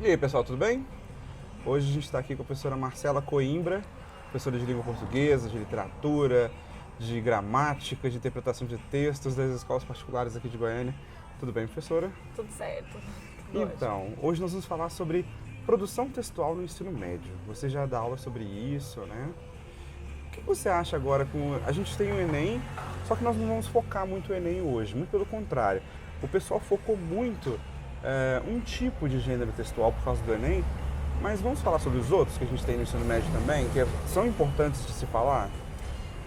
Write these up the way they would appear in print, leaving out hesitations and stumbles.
E aí, pessoal, tudo bem? Hoje a gente está aqui com a professora Marcela Coimbra, professora de língua portuguesa, de literatura, de gramática, de interpretação de textos das escolas particulares aqui de Goiânia. Tudo bem, professora? Tudo certo. Então, hoje nós vamos falar sobre produção textual no ensino médio. Você já dá aula sobre isso, né? O que você acha agora com... A gente tem o Enem, só que nós não vamos focar muito o Enem hoje, muito pelo contrário. O pessoal focou muito um tipo de gênero textual por causa do Enem, mas vamos falar sobre os outros que a gente tem no ensino médio também, que são importantes de se falar?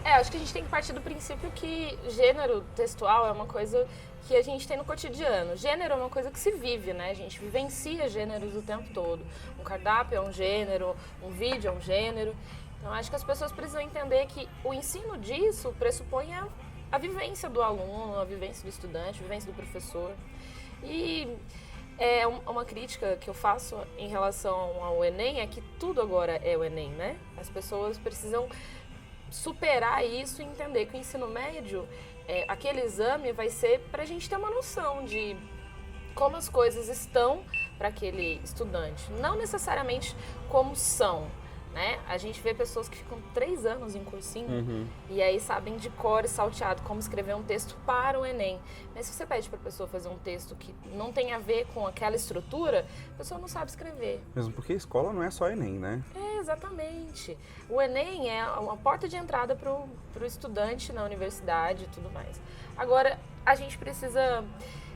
Acho que a gente tem que partir do princípio que gênero textual é uma coisa que a gente tem no cotidiano. Gênero é uma coisa que se vive, né? A gente vivencia gêneros o tempo todo. Um cardápio é um gênero, um vídeo é um gênero. Então, acho que as pessoas precisam entender que o ensino disso pressupõe a vivência do aluno, a vivência do estudante, a vivência do professor. E uma crítica que eu faço em relação ao Enem é que tudo agora é o Enem, né? As pessoas precisam superar isso e entender que o ensino médio, aquele exame vai ser para a gente ter uma noção de como as coisas estão para aquele estudante, não necessariamente como são, né? A gente vê pessoas que ficam 3 anos em cursinho e aí sabem de cor e salteado como escrever um texto para o Enem. Mas se você pede para a pessoa fazer um texto que não tem a ver com aquela estrutura, a pessoa não sabe escrever. Mesmo porque a escola não é só Enem, né? Exatamente. O Enem é uma porta de entrada para o estudante na universidade e tudo mais. Agora, a gente precisa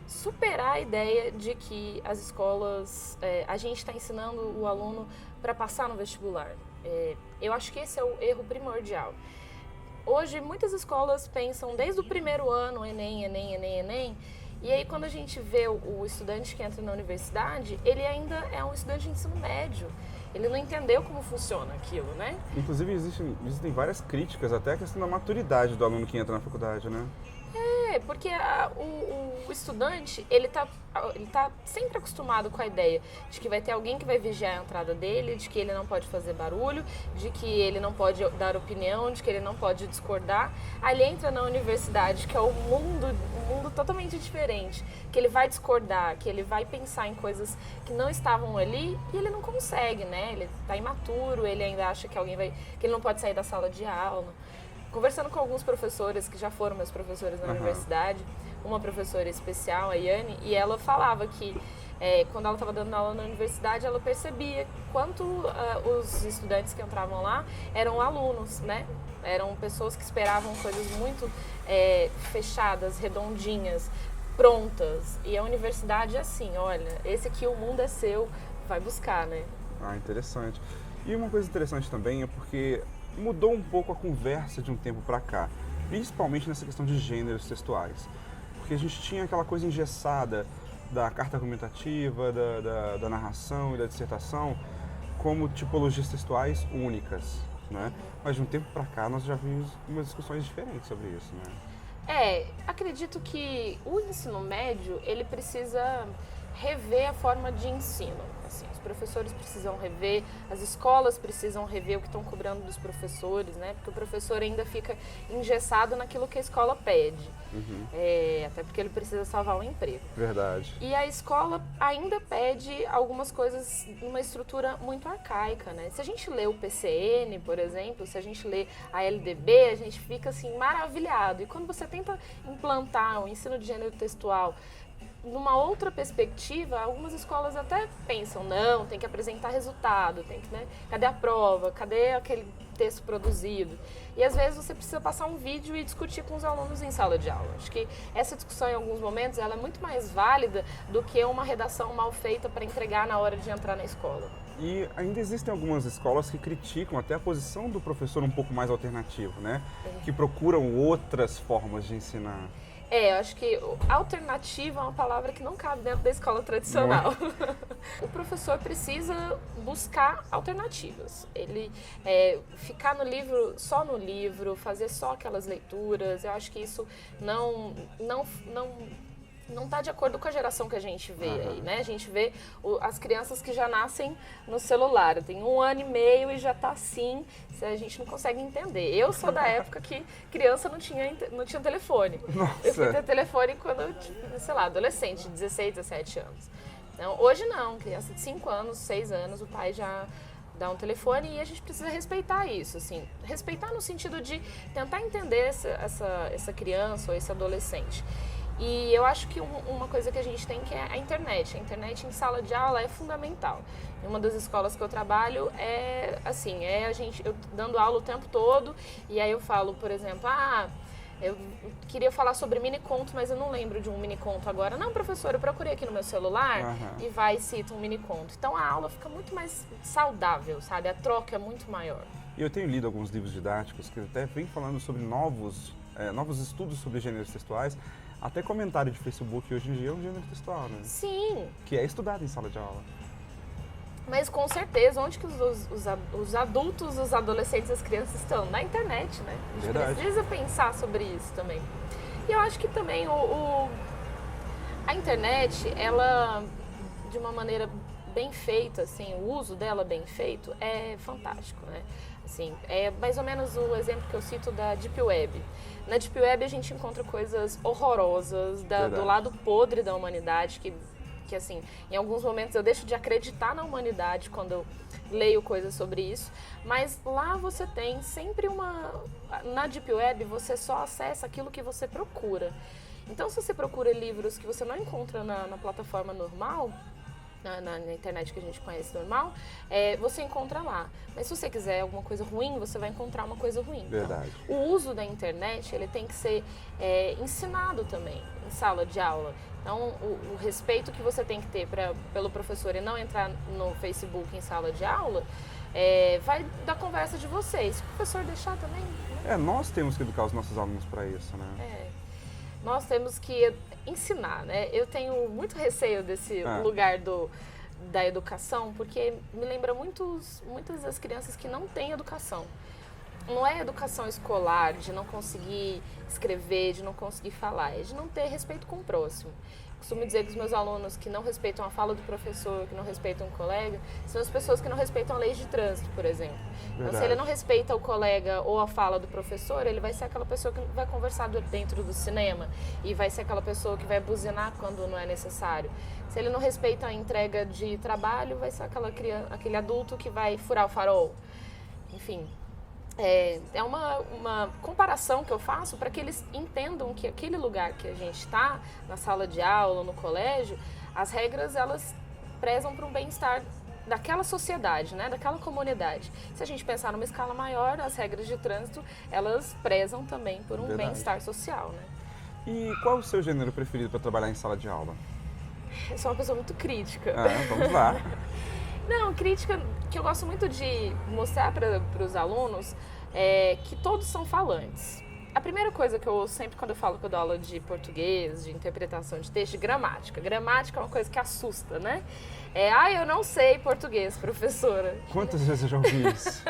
superar a ideia de que as escolas, a gente está ensinando o aluno para passar no vestibular. Eu acho que esse é o erro primordial. Hoje, muitas escolas pensam desde o primeiro ano, Enem, Enem, Enem, Enem, e aí quando a gente vê o estudante que entra na universidade, ele ainda é um estudante de ensino médio. Ele não entendeu como funciona aquilo, né? Inclusive, existem várias críticas, até a questão da maturidade do aluno que entra na faculdade, né? Porque o estudante, ele tá sempre acostumado com a ideia de que vai ter alguém que vai vigiar a entrada dele, de que ele não pode fazer barulho, de que ele não pode dar opinião, de que ele não pode discordar. Aí ele entra na universidade, que é um mundo totalmente diferente, que ele vai discordar, que ele vai pensar em coisas que não estavam ali e ele não consegue, né? Ele tá imaturo, ele ainda acha que que ele não pode sair da sala de aula. Conversando com alguns professores que já foram meus professores na universidade, uma professora especial, a Yane, e ela falava que quando ela estava dando aula na universidade, ela percebia quanto os estudantes que entravam lá eram alunos, né? Eram pessoas que esperavam coisas muito fechadas, redondinhas, prontas. E a universidade é assim, olha, esse aqui o mundo é seu, vai buscar, né? Ah, interessante. E uma coisa interessante também é porque mudou um pouco a conversa de um tempo para cá, principalmente nessa questão de gêneros textuais. Porque a gente tinha aquela coisa engessada da carta argumentativa, da narração e da dissertação como tipologias textuais únicas, né? Mas de um tempo para cá nós já vimos umas discussões diferentes sobre isso, né? Acredito que o ensino médio, ele precisa rever a forma de ensino. Assim, os professores precisam rever, as escolas precisam rever o que estão cobrando dos professores, né? Porque o professor ainda fica engessado naquilo que a escola pede. Até porque ele precisa salvar o emprego. Verdade. E a escola ainda pede algumas coisas numa estrutura muito arcaica, né? Se a gente lê o PCN, por exemplo, se a gente lê a LDB, a gente fica assim maravilhado. E quando você tenta implantar o ensino de gênero textual numa outra perspectiva, algumas escolas até pensam, não, tem que apresentar resultado, né? Cadê a prova? Cadê aquele texto produzido? E às vezes você precisa passar um vídeo e discutir com os alunos em sala de aula. Acho que essa discussão em alguns momentos ela é muito mais válida do que uma redação mal feita para entregar na hora de entrar na escola. E ainda existem algumas escolas que criticam até a posição do professor um pouco mais alternativo, né? Que procuram outras formas de ensinar. Eu acho que alternativa é uma palavra que não cabe dentro da escola tradicional. O professor precisa buscar alternativas. Ele ficar só no livro, fazer só aquelas leituras, eu acho que isso não está de acordo com a geração que a gente vê aí, né? A gente vê as crianças que já nascem no celular, tem 1 ano e meio e já está assim, a gente não consegue entender. Eu sou da época que criança não tinha telefone. Nossa. Eu fui ter telefone quando eu, sei lá, adolescente, 16, 17 anos. Então, hoje não, criança de 5 anos, 6 anos, o pai já dá um telefone e a gente precisa respeitar isso, assim. Respeitar no sentido de tentar entender essa criança ou esse adolescente. E eu acho que uma coisa que a gente tem que é a internet. A internet em sala de aula é fundamental. Em uma das escolas que eu trabalho eu dando aula o tempo todo e aí eu falo, por exemplo, eu queria falar sobre mini-conto, mas eu não lembro de um mini-conto agora. Não, professor, eu procurei aqui no meu celular e vai e cita um mini-conto. Então a aula fica muito mais saudável, sabe? A troca é muito maior. E eu tenho lido alguns livros didáticos que até vêm falando sobre novos estudos sobre gêneros textuais. Até comentário de Facebook hoje em dia é um gênero textual, né? Sim. Que é estudado em sala de aula. Mas com certeza, onde que os adultos, os adolescentes, as crianças estão? Na internet, né? A gente precisa pensar sobre isso também. E eu acho que também a internet, ela, de uma maneira bem feita, assim, o uso dela bem feito é fantástico, né? Assim, é mais ou menos o exemplo que eu cito da Deep Web. Na Deep Web a gente encontra coisas horrorosas do lado podre da humanidade, que assim, em alguns momentos eu deixo de acreditar na humanidade quando eu leio coisas sobre isso, mas lá você tem sempre na Deep Web você só acessa aquilo que você procura. Então se você procura livros que você não encontra na plataforma normal, na internet que a gente conhece normal, você encontra lá. Mas se você quiser alguma coisa ruim, você vai encontrar uma coisa ruim. Verdade. Então, o uso da internet, ele tem que ser ensinado também em sala de aula. Então, o respeito que você tem que ter pelo professor e não entrar no Facebook em sala de aula, vai da conversa de vocês. Se o professor deixar também... Né? Nós temos que educar os nossos alunos para isso, né? Nós temos que ensinar, né? Eu tenho muito receio desse lugar da educação, porque me lembra muitas das crianças que não têm educação. Não é educação escolar, de não conseguir escrever, de não conseguir falar, é de não ter respeito com o próximo. Costumo dizer que os meus alunos que não respeitam a fala do professor, que não respeitam o colega, são as pessoas que não respeitam a lei de trânsito, por exemplo. Então, se ele não respeita o colega ou a fala do professor, ele vai ser aquela pessoa que vai conversar dentro do cinema e vai ser aquela pessoa que vai buzinar quando não é necessário. Se ele não respeita a entrega de trabalho, vai ser aquele adulto que vai furar o farol. Enfim, é uma comparação que eu faço para que eles entendam que aquele lugar que a gente está, na sala de aula, no colégio, as regras elas prezam para um bem-estar daquela sociedade, né, daquela comunidade. Se a gente pensar numa escala maior, as regras de trânsito, elas prezam também por um bem-estar social, né? E qual é o seu gênero preferido para trabalhar em sala de aula? Eu sou uma pessoa muito crítica. Vamos lá. Não, crítica que eu gosto muito de mostrar para os alunos é que todos são falantes. A primeira coisa que eu ouço sempre quando eu falo que eu dou aula de português, de interpretação de texto, de gramática. Gramática é uma coisa que assusta, né? Eu não sei português, professora. Quantas vezes eu já ouvi isso?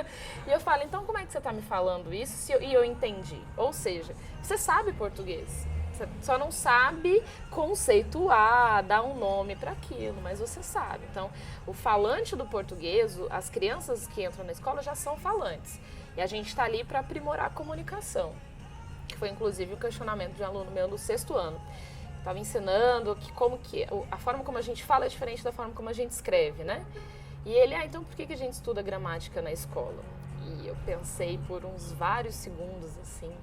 E eu falo, então como é que você está me falando isso e eu entendi? Ou seja, você sabe português. Você só não sabe conceituar, dar um nome para aquilo, mas você sabe. Então, o falante do português, as crianças que entram na escola já são falantes. E a gente está ali para aprimorar a comunicação, que foi inclusive o questionamento de um aluno meu no 6º ano. Estava ensinando a forma como a gente fala é diferente da forma como a gente escreve, né? E ele, então por que a gente estuda gramática na escola? E eu pensei por uns vários segundos assim,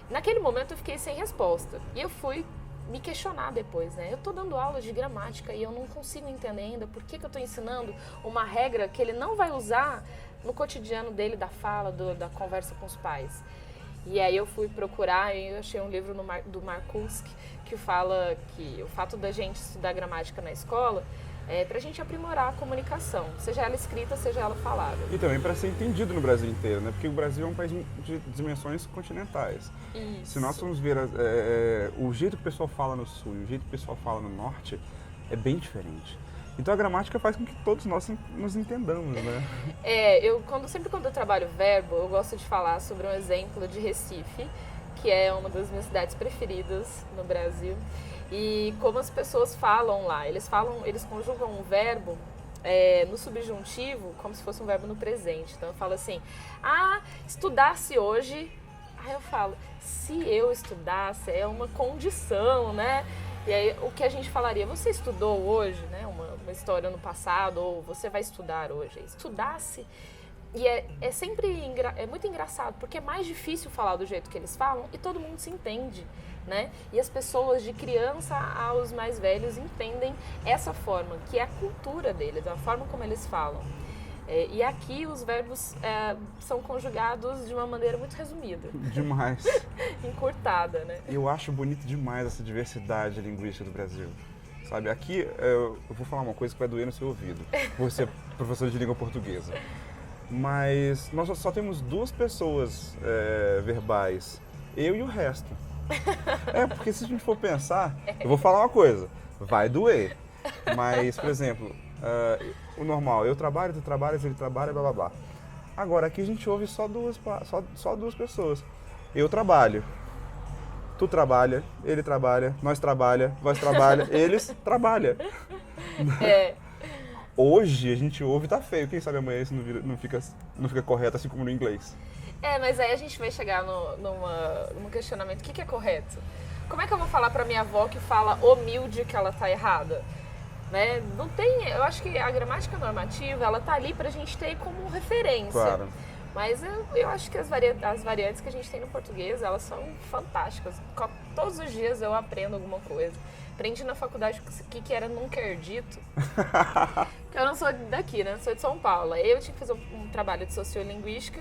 naquele momento eu fiquei sem resposta. E eu fui me questionar depois, né? Eu estou dando aula de gramática e eu não consigo entender ainda por que eu estou ensinando uma regra que ele não vai usar no cotidiano dele, da fala, da conversa com os pais. E aí eu fui procurar e eu achei um livro do Marcuski que fala que o fato da gente estudar gramática na escola é para a gente aprimorar a comunicação, seja ela escrita, seja ela falada. E também para ser entendido no Brasil inteiro, né? Porque o Brasil é um país de dimensões continentais. Isso. Se nós formos ver o jeito que o pessoal fala no sul e o jeito que o pessoal fala no norte, é bem diferente. Então a gramática faz com que todos nós nos entendamos, né? Sempre quando eu trabalho verbo, eu gosto de falar sobre um exemplo de Recife, que é uma das minhas cidades preferidas no Brasil. E como as pessoas falam lá, eles conjugam um verbo no subjuntivo como se fosse um verbo no presente. Então eu falo assim, estudasse hoje. Aí eu falo, se eu estudasse, é uma condição, né? E aí, o que a gente falaria, você estudou hoje, né, uma história no passado, ou você vai estudar hoje. Estudasse. E é sempre muito engraçado, porque é mais difícil falar do jeito que eles falam e todo mundo se entende, né? E as pessoas, de criança aos mais velhos, entendem essa forma, que é a cultura deles, a forma como eles falam. E aqui os verbos são conjugados de uma maneira muito resumida. Demais. Encurtada, né? Eu acho bonito demais essa diversidade linguística do Brasil. Sabe, aqui eu vou falar uma coisa que vai doer no seu ouvido, por ser professor de língua portuguesa. Mas nós só temos 2 pessoas verbais, eu e o resto. Porque se a gente for pensar, eu vou falar uma coisa, vai doer. Mas, por exemplo, o normal, eu trabalho, tu trabalhas, ele trabalha, blá blá blá. Agora, aqui a gente ouve só duas pessoas. Eu trabalho, tu trabalha, ele trabalha, nós trabalha, vós trabalha, eles trabalham. Hoje a gente ouve e tá feio. Quem sabe amanhã isso não fica correto, assim como no inglês. Mas aí a gente vai chegar num questionamento. O que é correto? Como é que eu vou falar pra minha avó que fala humilde que ela tá errada? Né? Não tem... Eu acho que a gramática normativa, ela tá ali pra gente ter como referência. Claro. Mas eu acho que as variantes que a gente tem no português, elas são fantásticas. Todos os dias eu aprendo alguma coisa. Aprendi na faculdade o que era não quer dito. Eu não sou daqui, né? Sou de São Paulo. Eu tinha que fazer um trabalho de sociolinguística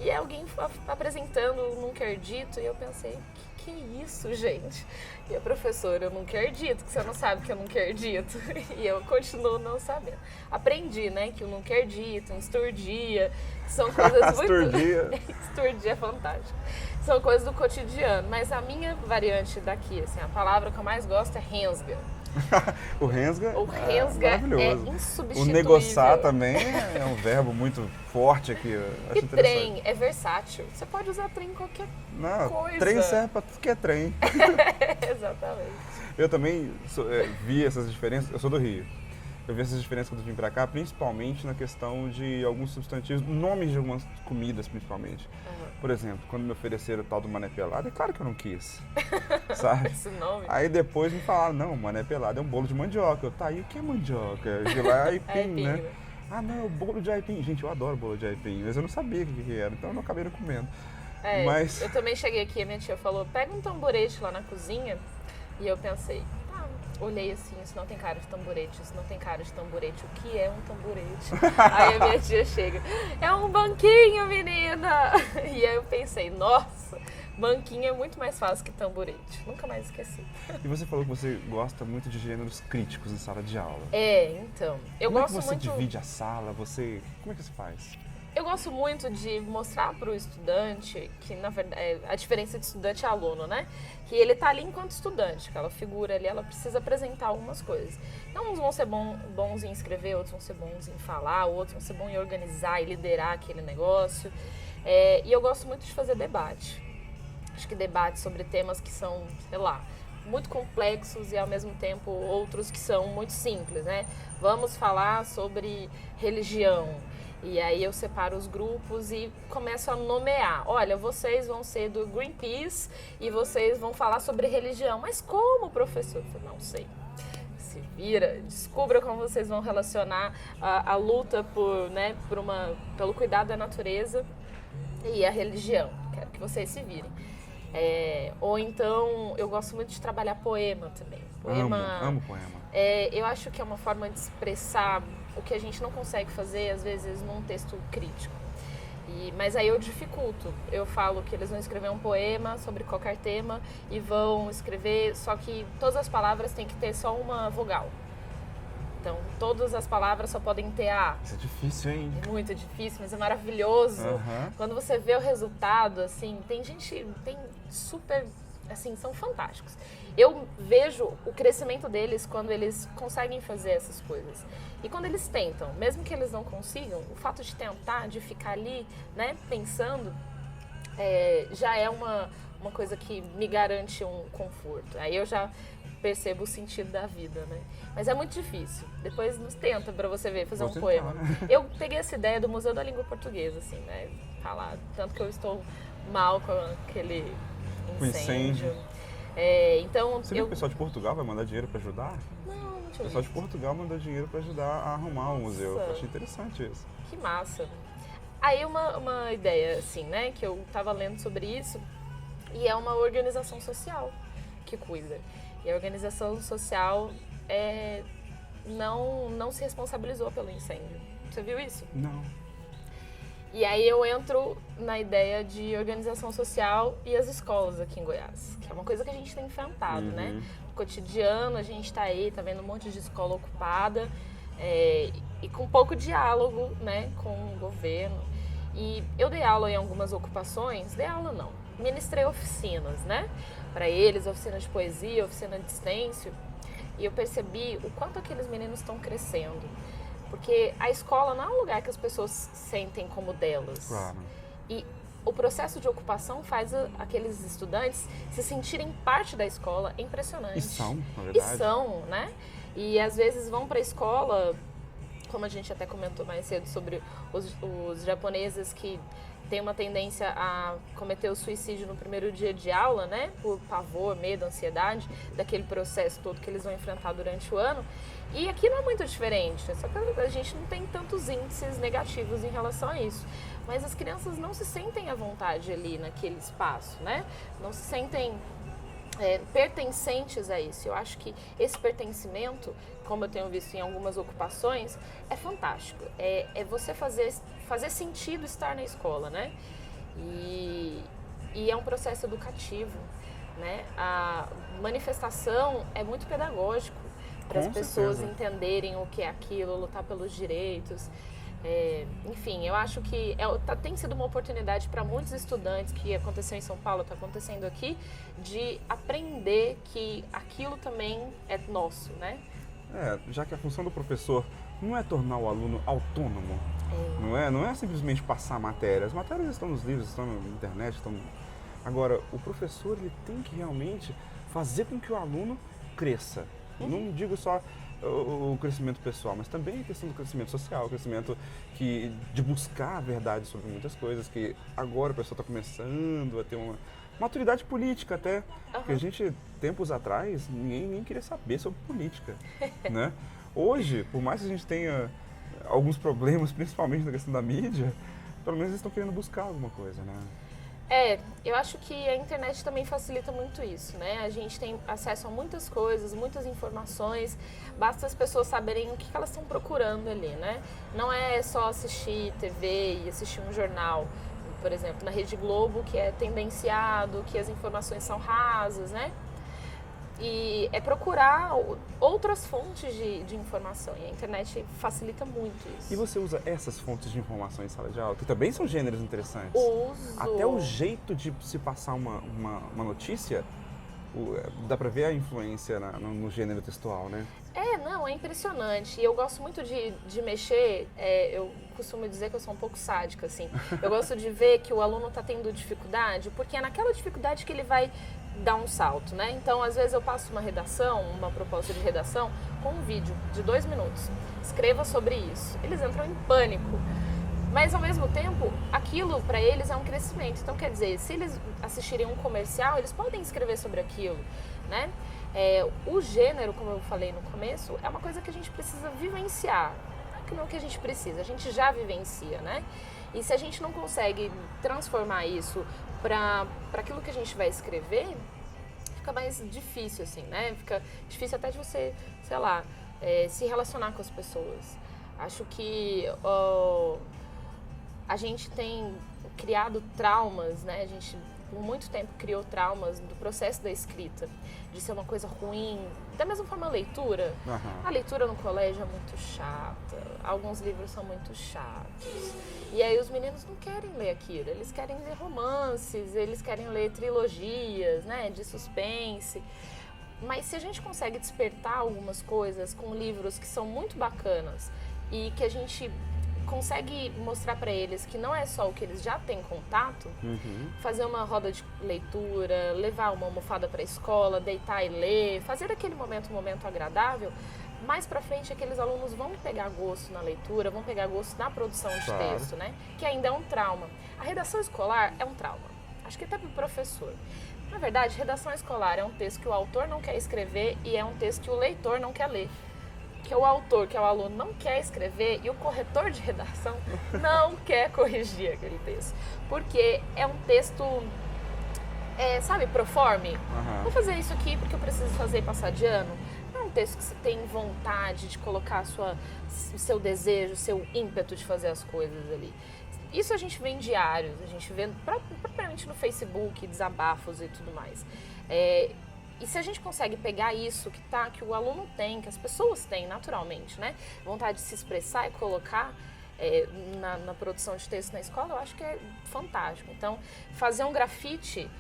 e alguém apresentando o não quer dito e eu pensei, que é isso, gente? E a professora, eu não quer dito, que você não sabe que eu não quer dito. E eu continuo não sabendo. Aprendi, né, que o não quer dito, um esturdia, são coisas muito... Esturdia é fantástico. São coisas do cotidiano. Mas a minha variante daqui, assim, a palavra que eu mais gosto é rensga. O rensga é maravilhoso. Insubstituível. O negociar também é um verbo muito forte aqui. E trem é versátil. Você pode usar trem em qualquer coisa. Trem serve para tudo que é trem. Exatamente. Eu também vi essas diferenças. Eu sou do Rio. Eu vi essas diferenças quando eu vim pra cá, principalmente na questão de alguns substantivos, nomes de algumas comidas, principalmente. Por exemplo, quando me ofereceram o tal do mané pelado, é claro que eu não quis, sabe? Esse nome. Aí depois me falaram, não, mané pelado é um bolo de mandioca. Eu, tá, e o que é mandioca? De lá é aipim, né? Ah, não, é o bolo de aipim. Gente, eu adoro bolo de aipim, mas eu não sabia o que era, então eu não acabei não comendo. Mas... Eu também cheguei aqui, a minha tia falou, pega um tamborete lá na cozinha, e eu pensei, olhei assim, isso não tem cara de tamborete, isso não tem cara de tamborete, o que é um tamborete? Aí a minha tia chega, é um banquinho, menina! E aí eu pensei, nossa, banquinho é muito mais fácil que tamborete, nunca mais esqueci. E você falou que você gosta muito de gêneros críticos em sala de aula. Então, eu gosto muito... Como é que você divide a sala, como é que você faz? Eu gosto muito de mostrar para o estudante que, na verdade, a diferença de estudante e aluno, né? Que ele está ali enquanto estudante, aquela figura ali, ela precisa apresentar algumas coisas. Então, uns vão ser bons em escrever, outros vão ser bons em falar, outros vão ser bons em organizar e liderar aquele negócio. E eu gosto muito de fazer debate. Acho que debate sobre temas que são, sei lá, muito complexos e, ao mesmo tempo, outros que são muito simples, né? Vamos falar sobre religião. E aí eu separo os grupos e começo a nomear. Olha, vocês vão ser do Greenpeace e vocês vão falar sobre religião. Mas como, professor? Eu falei, não sei. Se vira, descubra como vocês vão relacionar a luta pelo cuidado da natureza e a religião. Quero que vocês se virem. Ou então, eu gosto muito de trabalhar poema também. Amo poema. Eu acho que é uma forma de expressar o que a gente não consegue fazer, às vezes, num texto crítico. Mas aí eu dificulto. Eu falo que eles vão escrever um poema sobre qualquer tema e vão escrever, só que todas as palavras têm que ter só uma vogal. Então, todas as palavras só podem ter A. Isso é difícil, hein? É muito difícil, mas é maravilhoso. Quando você vê o resultado, assim, tem super... assim, são fantásticos. Eu vejo o crescimento deles quando eles conseguem fazer essas coisas. E quando eles tentam, mesmo que eles não consigam, o fato de tentar, de ficar ali, né, pensando, já é uma coisa que me garante um conforto. Aí eu já percebo o sentido da vida, né? Mas é muito difícil. Depois nos tenta pra você ver, fazer um poema. Eu peguei essa ideia do Museu da Língua Portuguesa, assim, né? Falar, tanto que eu estou mal com aquele incêndio. Então, Você viu que o pessoal de Portugal vai mandar dinheiro para ajudar? Não O tinha pessoal de visto. Portugal mandou dinheiro para ajudar a arrumar o museu. Eu achei interessante isso. Que massa. Aí uma ideia, assim, né, que eu tava lendo sobre isso, e é uma organização social que cuida. E a organização social não se responsabilizou pelo incêndio. Você viu isso? Não. E aí eu entro na ideia de organização social e as escolas aqui em Goiás, que é uma coisa que a gente tem enfrentado, né? No cotidiano a gente tá aí, tá vendo um monte de escola ocupada, e com pouco diálogo, né, com o governo. E eu dei aula em algumas ocupações, dei aula não, ministrei oficinas, né, para eles, oficina de poesia, oficina de stencil, e eu percebi o quanto aqueles meninos estão crescendo. Porque a escola não é um lugar que as pessoas sentem como delas. Claro. E o processo de ocupação faz aqueles estudantes se sentirem parte da escola, é impressionante. E são, na E verdade. são, né? E às vezes vão para a escola, como a gente até comentou mais cedo sobre os japoneses que têm uma tendência a cometer o suicídio no primeiro dia de aula, né? Por pavor, medo, ansiedade, daquele processo todo que eles vão enfrentar durante o ano. E aqui não é muito diferente, só que a gente não tem tantos índices negativos em relação a isso. Mas as crianças não se sentem à vontade ali naquele espaço, né? Não se sentem pertencentes a isso. Eu acho que esse pertencimento, como eu tenho visto em algumas ocupações, é fantástico. É você fazer sentido estar na escola, né? E é um processo educativo, né? A manifestação é muito pedagógico para as pessoas entenderem o que é aquilo, lutar pelos direitos. Enfim, eu acho que tem sido uma oportunidade para muitos estudantes, que aconteceu em São Paulo, está acontecendo aqui, de aprender que aquilo também é nosso, né? Já que a função do professor não é tornar o aluno autônomo, não é simplesmente passar matéria. As matérias estão nos livros, estão na internet, Agora, o professor ele tem que realmente fazer com que o aluno cresça. Não digo só o crescimento pessoal, mas também a questão do crescimento social, o crescimento de buscar a verdade sobre muitas coisas, que agora o pessoal está começando a ter uma maturidade política até, porque a gente, tempos atrás, ninguém nem queria saber sobre política, né? Hoje, por mais que a gente tenha alguns problemas, principalmente na questão da mídia, pelo menos eles estão querendo buscar alguma coisa, né? Eu acho que a internet também facilita muito isso, né? A gente tem acesso a muitas coisas, muitas informações, basta as pessoas saberem o que elas estão procurando ali, né? Não é só assistir TV e assistir um jornal, por exemplo, na Rede Globo, que é tendenciado, que as informações são rasas, né? E é procurar outras fontes de informação, e a internet facilita muito isso. E você usa essas fontes de informação em sala de aula, que também são gêneros interessantes? Uso. Até o jeito de se passar uma notícia, dá pra ver a influência no gênero textual, né? Não, é impressionante. E eu gosto muito de mexer, eu costumo dizer que eu sou um pouco sádica, assim. Eu gosto de ver que o aluno está tendo dificuldade, porque é naquela dificuldade que ele vai dar um salto, né? Então, às vezes eu passo uma proposta de redação com um vídeo de 2 minutos. Escreva sobre isso. Eles entram em pânico. Mas, ao mesmo tempo, aquilo para eles é um crescimento. Então, quer dizer, se eles assistirem um comercial, eles podem escrever sobre aquilo, né? O gênero, como eu falei no começo, é uma coisa que a gente precisa vivenciar. Não que a gente precisa, a gente já vivencia, né? E se a gente não consegue transformar isso para aquilo que a gente vai escrever, fica mais difícil, assim, né? Fica difícil até de você, sei lá, se relacionar com as pessoas. Acho que a gente tem criado traumas, né? A gente por muito tempo criou traumas do processo da escrita, de ser uma coisa ruim. Da mesma forma a leitura. A leitura no colégio é muito chata, alguns livros são muito chatos. E aí os meninos não querem ler aquilo, eles querem ler romances, eles querem ler trilogias, né, de suspense. Mas se a gente consegue despertar algumas coisas com livros que são muito bacanas e que a gente consegue mostrar para eles que não é só o que eles já têm contato, fazer uma roda de leitura, levar uma almofada para a escola, deitar e ler, fazer aquele momento um momento agradável, mais para frente aqueles alunos vão pegar gosto na leitura, vão pegar gosto na produção de texto, né? Que ainda é um trauma. A redação escolar é um trauma. Acho que até para o professor. Na verdade, redação escolar é um texto que o autor não quer escrever e é um texto que o leitor não quer ler. Que o autor, que é o aluno, não quer escrever e o corretor de redação não quer corrigir aquele texto. Porque é um texto, sabe, proforme. Aham. Vou fazer isso aqui porque eu preciso fazer e passar de ano. Não é um texto que você tem vontade de colocar o seu desejo, o seu ímpeto de fazer as coisas ali. Isso a gente vê em diários, a gente vê propriamente no Facebook, desabafos e tudo mais. E se a gente consegue pegar isso que o aluno tem, que as pessoas têm naturalmente, né? Vontade de se expressar e colocar na produção de texto na escola, eu acho que é fantástico. Então, fazer um grafite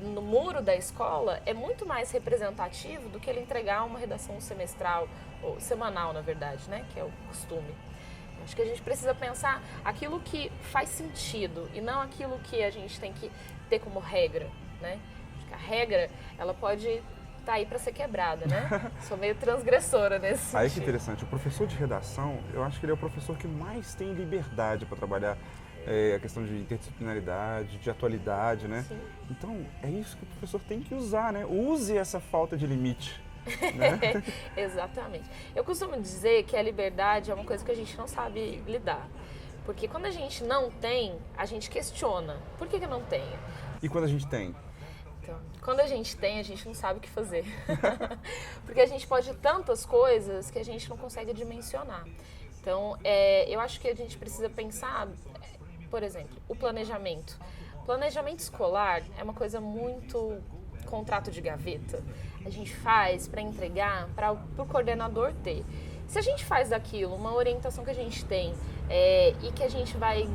no muro da escola é muito mais representativo do que ele entregar uma redação semestral, ou semanal, na verdade, né? Que é o costume. Acho que a gente precisa pensar aquilo que faz sentido e não aquilo que a gente tem que ter como regra, né? Acho que a regra, ela pode estar aí para ser quebrada, né? Sou meio transgressora nesse sentido. Aí que interessante, o professor de redação, eu acho que ele é o professor que mais tem liberdade para trabalhar a questão de interdisciplinaridade, de atualidade, né? Sim. Então, é isso que o professor tem que usar, né? Use essa falta de limite. Né? Exatamente. Eu costumo dizer que a liberdade é uma coisa que a gente não sabe lidar. Porque quando a gente não tem, a gente questiona. Por que não tem? E quando a gente tem? Então, quando a gente tem, a gente não sabe o que fazer. Porque a gente pode tantas coisas que a gente não consegue dimensionar. Então, eu acho que a gente precisa pensar, por exemplo, o planejamento. Planejamento escolar é uma coisa muito contrato de gaveta. A gente faz para entregar para o coordenador ter. Se a gente faz daquilo uma orientação que a gente tem e que a gente vai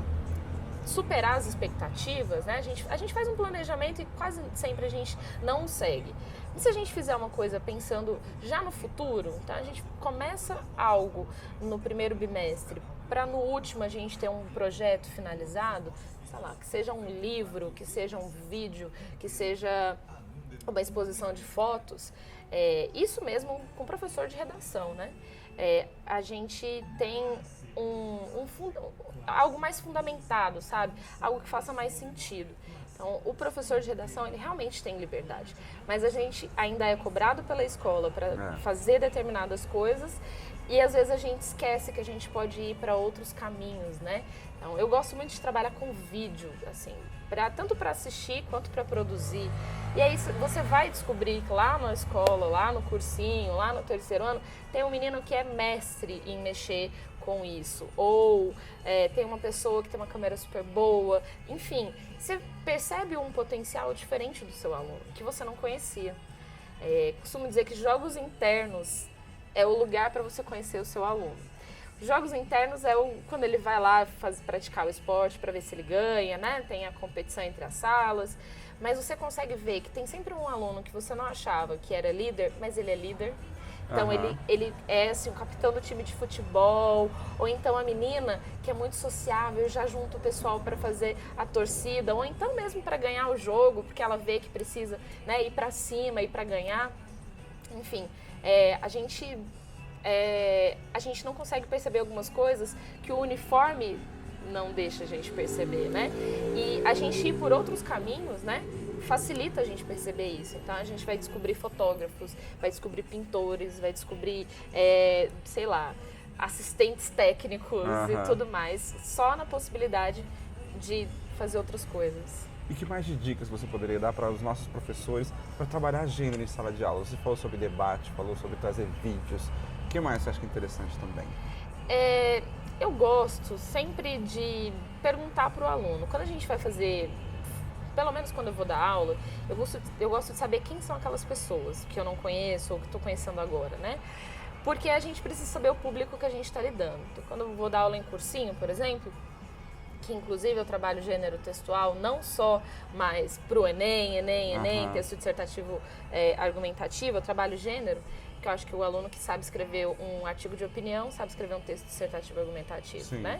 superar as expectativas, né? A gente faz um planejamento e quase sempre a gente não segue. E se a gente fizer uma coisa pensando já no futuro, então a gente começa algo no primeiro bimestre para no último a gente ter um projeto finalizado, sei lá, que seja um livro, que seja um vídeo, que seja uma exposição de fotos, isso mesmo com professor de redação, né? A gente tem algo mais fundamentado, sabe? Algo que faça mais sentido. Então, o professor de redação, ele realmente tem liberdade, mas a gente ainda é cobrado pela escola para fazer determinadas coisas e às vezes a gente esquece que a gente pode ir para outros caminhos, né? Então, eu gosto muito de trabalhar com vídeo, assim, tanto para assistir quanto para produzir. E aí você vai descobrir que lá na escola, lá no cursinho, lá no terceiro ano, tem um menino que é mestre em mexer com isso. Ou tem uma pessoa que tem uma câmera super boa. Enfim, você percebe um potencial diferente do seu aluno, que você não conhecia. Costumo dizer que jogos internos é o lugar para você conhecer o seu aluno. Jogos internos quando ele vai lá praticar o esporte para ver se ele ganha, né? Tem a competição entre as salas, mas você consegue ver que tem sempre um aluno que você não achava que era líder, mas ele é líder. Então ele é assim, o capitão do time de futebol, ou então a menina que é muito sociável, já junta o pessoal para fazer a torcida, ou então mesmo para ganhar o jogo, porque ela vê que precisa, né, ir para cima, ir para ganhar. Enfim, a gente não consegue perceber algumas coisas que o uniforme não deixa a gente perceber, né? E a gente ir por outros caminhos, né, facilita a gente perceber isso. Então a gente vai descobrir fotógrafos, vai descobrir pintores, vai descobrir, sei lá, assistentes técnicos e tudo mais, só na possibilidade de fazer outras coisas. E que mais de dicas você poderia dar para os nossos professores para trabalhar gênero em sala de aula? Você falou sobre debate, falou sobre trazer vídeos. O que mais você acha que é interessante também? Eu gosto sempre de perguntar para o aluno. Quando a gente vai fazer, pelo menos quando eu vou dar aula, eu gosto de saber quem são aquelas pessoas que eu não conheço ou que estou conhecendo agora, né? Porque a gente precisa saber o público que a gente está lidando. Então, quando eu vou dar aula em cursinho, por exemplo, que inclusive eu trabalho gênero textual, não só mais para o Enem, texto dissertativo argumentativo, eu trabalho gênero, que eu acho que o aluno que sabe escrever um artigo de opinião, sabe escrever um texto dissertativo argumentativo, Sim. né?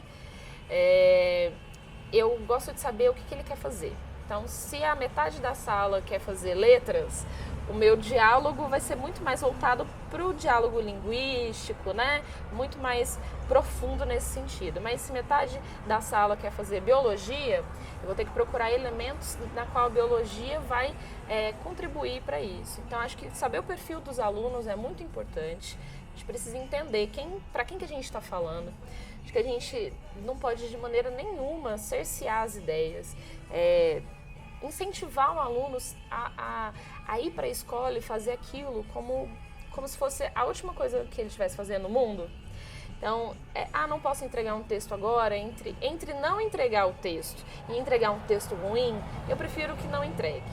Eu gosto de saber o que ele quer fazer. Então, se a metade da sala quer fazer letras, o meu diálogo vai ser muito mais voltado para o diálogo linguístico, né? Muito mais profundo nesse sentido. Mas se metade da sala quer fazer biologia, eu vou ter que procurar elementos na qual a biologia vai contribuir para isso. Então, acho que saber o perfil dos alunos é muito importante. A gente precisa entender para quem que a gente está falando. Acho que a gente não pode, de maneira nenhuma, cercear as ideias. Incentivar o aluno a ir para a escola e fazer aquilo como se fosse a última coisa que ele estivesse fazendo no mundo. Então, não posso entregar um texto agora. Entre não entregar o texto e entregar um texto ruim, eu prefiro que não entregue.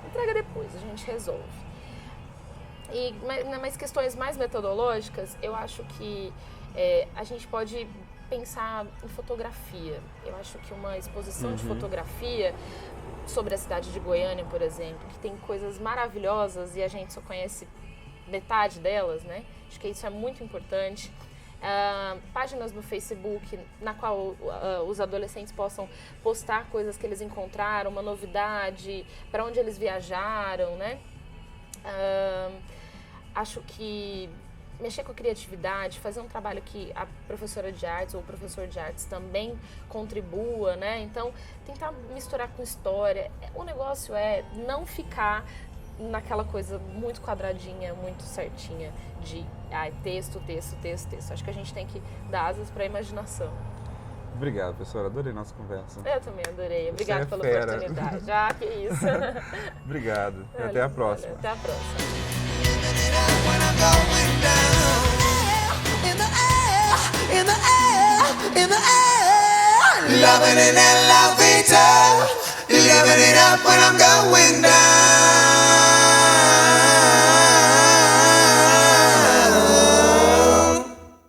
Entrega depois, a gente resolve. Mas questões mais metodológicas, eu acho que a gente pode pensar em fotografia. Eu acho que uma exposição de fotografia sobre a cidade de Goiânia, por exemplo, que tem coisas maravilhosas e a gente só conhece metade delas, né? Acho que isso é muito importante. Páginas no Facebook na qual os adolescentes possam postar coisas que eles encontraram, uma novidade, para onde eles viajaram, né? Acho que mexer com a criatividade, fazer um trabalho que a professora de artes ou o professor de artes também contribua, né? Então, tentar misturar com história. O negócio é não ficar naquela coisa muito quadradinha, muito certinha de texto, texto, texto, texto. Acho que a gente tem que dar asas para a imaginação. Obrigado, professora. Adorei nossa conversa. Eu também adorei. Obrigada pela fera. oportunidade. Que isso. Obrigado. E até a próxima. Até a próxima. Loving in elevator, living it up when I'm going down.